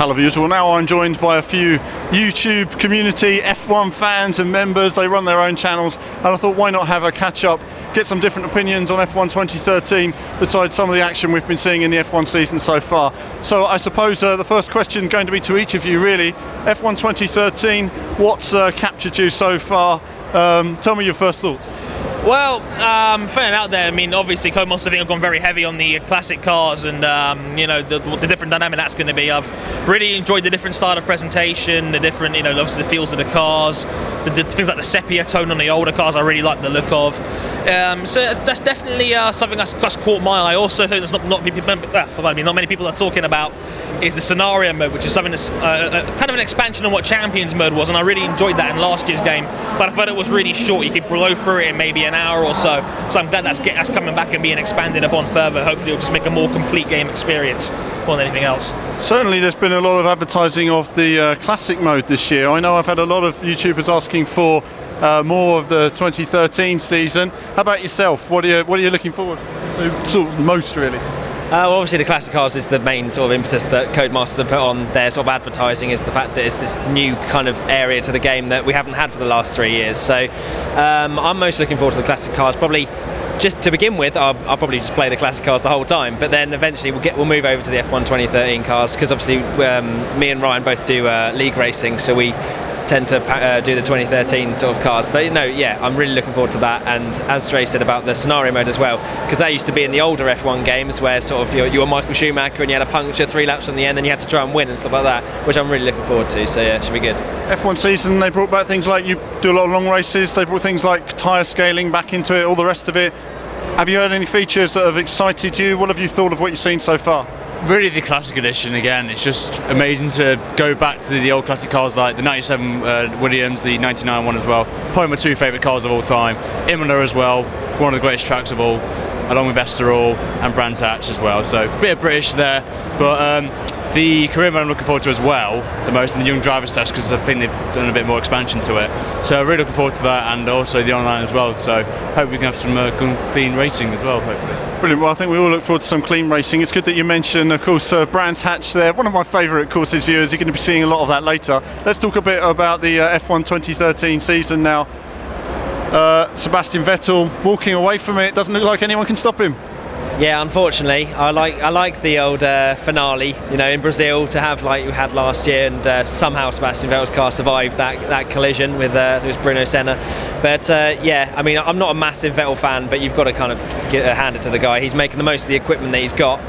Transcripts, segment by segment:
pal of usual. Now I'm joined by a few YouTube community F1 fans and members. They run their own channels, and I thought, why not have a catch-up, get some different opinions on F1 2013 besides some of the action we've been seeing in the F1 season so far. So I suppose the first question going to be to each of you, really. F1 2013, what's captured you so far? Tell me your first thoughts. Well, fair out there. I mean, obviously, Codemasters have gone very heavy on the classic cars, and you know, the different dynamic that's going to be. I've really enjoyed the different style of presentation, the different, you know, obviously the feels of the cars, the things like the sepia tone on the older cars. I really like the look of. So that's definitely something that's caught my eye. Also, there's not many people are talking about is the scenario mode, which is something that's kind of an expansion on what Champions mode was, and I really enjoyed that in last year's game. But I thought it was really short. You could blow through it in maybe an hour or so. So I'm glad that's coming back and being expanded upon further. Hopefully it'll just make a more complete game experience more than anything else. Certainly there's been a lot of advertising of the classic mode this year. I know I've had a lot of YouTubers asking for more of the 2013 season. How about yourself? What are you looking forward to sort of most, really? Well, obviously the classic cars is the main sort of impetus that Codemasters have put on their sort of advertising, is the fact that it's this new kind of area to the game that we haven't had for the last 3 years. So I'm most looking forward to the classic cars. Probably just to begin with, I'll probably just play the classic cars the whole time, but then eventually we'll move over to the F1 2013 cars, because obviously me and Ryan both do league racing, so we tend to do the 2013 sort of cars. But no, yeah, I'm really looking forward to that. And as Dre said about the scenario mode as well, because that used to be in the older F1 games where sort of you were Michael Schumacher and you had a puncture 3 laps from the end and you had to try and win and stuff like that, which I'm really looking forward to. So yeah, it should be good. F1 season, they brought back things like, you do a lot of long races, they brought things like tyre scaling back into it, all the rest of it. Have you heard any features that have excited you? What have you thought of what you've seen so far? Really, the classic edition again. It's just amazing to go back to the old classic cars like the 97 Williams, the 99 one as well. Probably my 2 favourite cars of all time. Imola as well, one of the greatest tracks of all, along with Estoril and Brands Hatch as well. So a bit of British there, but the career mode I'm looking forward to as well, the most in the young drivers test, because I think they've done a bit more expansion to it. So really looking forward to that, and also the online as well. So hope we can have some good, clean racing as well, hopefully. Brilliant. Well, I think we all look forward to some clean racing. It's good that you mentioned, of course, Brands Hatch there. One of my favourite courses viewers. You're going to be seeing a lot of that later. Let's talk a bit about the F1 2013 season now. Sebastian Vettel walking away from it. Doesn't look like anyone can stop him. Yeah, unfortunately, I like the old finale, you know, in Brazil, to have like we had last year, and somehow Sebastian Vettel's car survived that collision with Bruno Senna. But yeah, I mean, I'm not a massive Vettel fan, but you've got to kind of hand it to the guy. He's making the most of the equipment that he's got,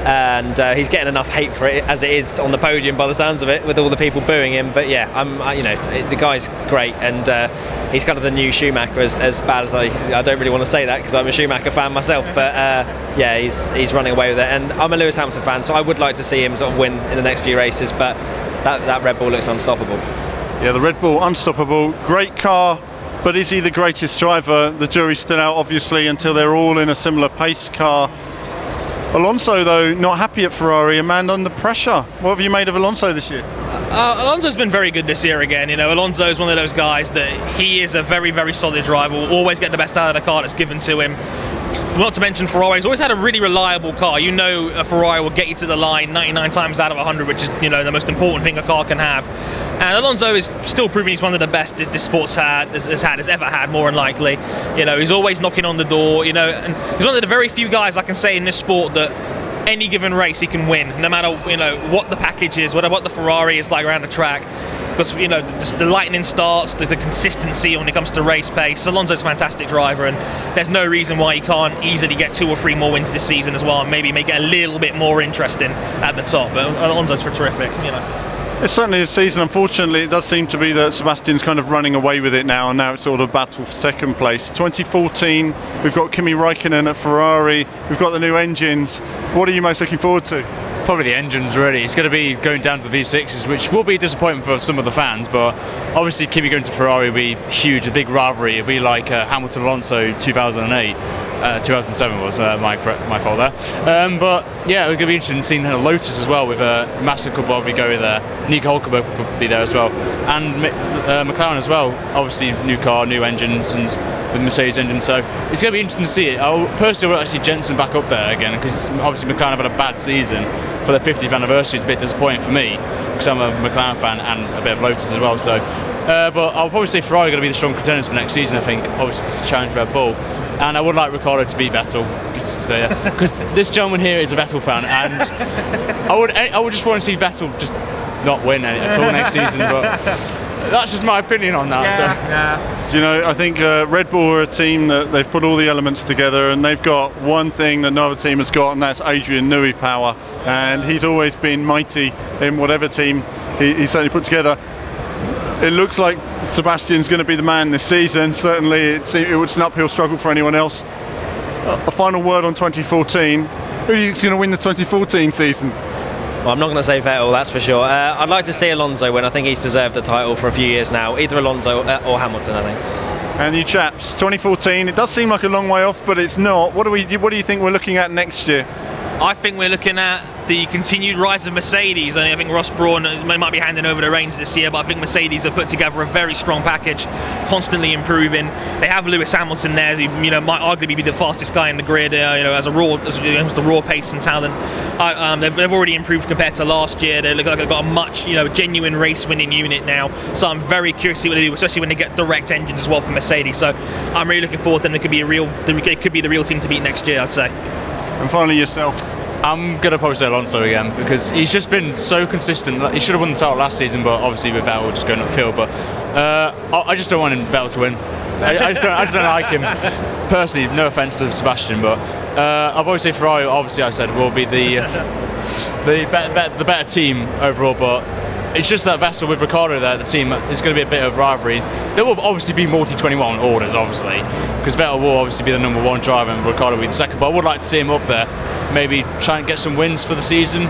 and he's getting enough hate for it as it is on the podium by the sounds of it, with all the people booing him. But yeah, you know, the guy's great, and he's kind of the new Schumacher, as bad as I don't really want to say that because I'm a Schumacher fan myself, but yeah, he's running away with it, and I'm a Lewis Hamilton fan, so I would like to see him sort of win in the next few races, but that Red Bull looks unstoppable. Yeah, the Red Bull unstoppable, great car, but is he the greatest driver? The jury's still out, obviously, until they're all in a similar paced car. Alonso, though, not happy at Ferrari, a man under pressure. What have you made of Alonso this year? Alonso's been very good this year again. You know, Alonso's one of those guys that he is a very, very solid driver, will always get the best out of the car that's given to him. Not to mention Ferrari's always had a really reliable car. You know, a Ferrari will get you to the line 99 times out of 100, which is, you know, the most important thing a car can have. And Alonso is still proving he's one of the best this sport's has ever had, more than likely. You know, he's always knocking on the door, you know, and he's one of the very few guys I can say in this sport that any given race he can win, no matter, you know, what the package is, what the Ferrari is like around the track. Because, you know, the lightning starts, the consistency when it comes to race pace. Alonso's a fantastic driver, and there's no reason why he can't easily get 2 or 3 more wins this season as well, and maybe make it a little bit more interesting at the top. But Alonso's terrific, you know. It's certainly a season. Unfortunately, it does seem to be that Sebastian's kind of running away with it now, and now it's sort of a battle for second place. 2014, we've got Kimi Räikkönen at Ferrari, we've got the new engines. What are you most looking forward to? Probably the engines, really. It's going to be going down to the V6s, which will be a disappointment for some of the fans, but obviously Kimi going to Ferrari will be huge, a big rivalry. It'll be like Hamilton-Alonso 2008. 2007 was my fault there. But yeah, it's going to be interesting seeing Lotus as well, with Massa could probably go there. Nico Hulkenberg could be there as well. And McLaren as well. Obviously, new car, new engines, and with Mercedes engines. So it's going to be interesting to see it. I personally would actually Jensen back up there again, because obviously McLaren have had a bad season. For their 50th anniversary, it's a bit disappointing for me. because I'm a McLaren fan and a bit of Lotus as well. So, but I'll probably say Ferrari are going to be the strong contenders for next season. I think, obviously, to challenge Red Bull. And I would like Ricciardo to beat Vettel, so yeah, because this gentleman here is a Vettel fan, and I would just want to see Vettel just not win at all next season. But that's just my opinion on that. Yeah. Do you know, I think Red Bull are a team that they've put all the elements together, and they've got one thing that no other team has got, and that's Adrian Newey power. And he's always been mighty in whatever team he certainly put together. It looks like Sebastian's going to be the man this season. Certainly, it was an uphill struggle for anyone else. A final word on 2014. Who do you think's going to win the 2014 season? Well, I'm not going to say Vettel, that's for sure. I'd like to see Alonso win. I think he's deserved the title for a few years now. Either Alonso or Hamilton, I think. And you chaps, 2014. It does seem like a long way off, but it's not. What do you think we're looking at next year? I think we're looking at the continued rise of Mercedes. I think Ross Brawn might be handing over the reins this year, but I think Mercedes have put together a very strong package, constantly improving. They have Lewis Hamilton there, who might arguably be the fastest guy in the grid, as the raw pace and talent. They've already improved compared to last year. They look like they've got a much genuine race-winning unit now. So I'm very curious to see what they do, especially when they get direct engines as well from Mercedes. So I'm really looking forward to them. It could be the real team to beat next year, I'd say. And finally, yourself. I'm going to probably say Alonso again, because he's just been so consistent. He should have won the title last season, but obviously with Vettel just going upfield. But I just don't want Vettel to win. I just don't like him personally. No offence to Sebastian, but I'll probably say Ferrari. Obviously, I said will be the better team overall, but it's just that Vettel with Ricciardo there, the team, is going to be a bit of rivalry. There will obviously be multi-21 orders, obviously, because Vettel will obviously be the number one driver and Ricciardo will be the second. But I would like to see him up there, maybe try and get some wins for the season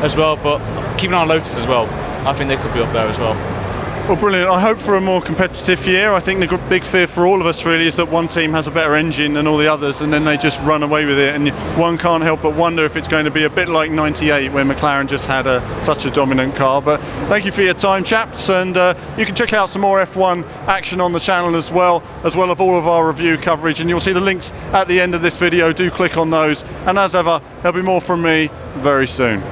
as well. But keep an eye on Lotus as well. I think they could be up there as well. Well, brilliant. I hope for a more competitive year. I think the big fear for all of us really is that one team has a better engine than all the others, and then they just run away with it. And one can't help but wonder if it's going to be a bit like '98, where McLaren just had such a dominant car. But thank you for your time, chaps, and you can check out some more F1 action on the channel as well as all of our review coverage. And you'll see the links at the end of this video. Do click on those. And as ever, there'll be more from me very soon.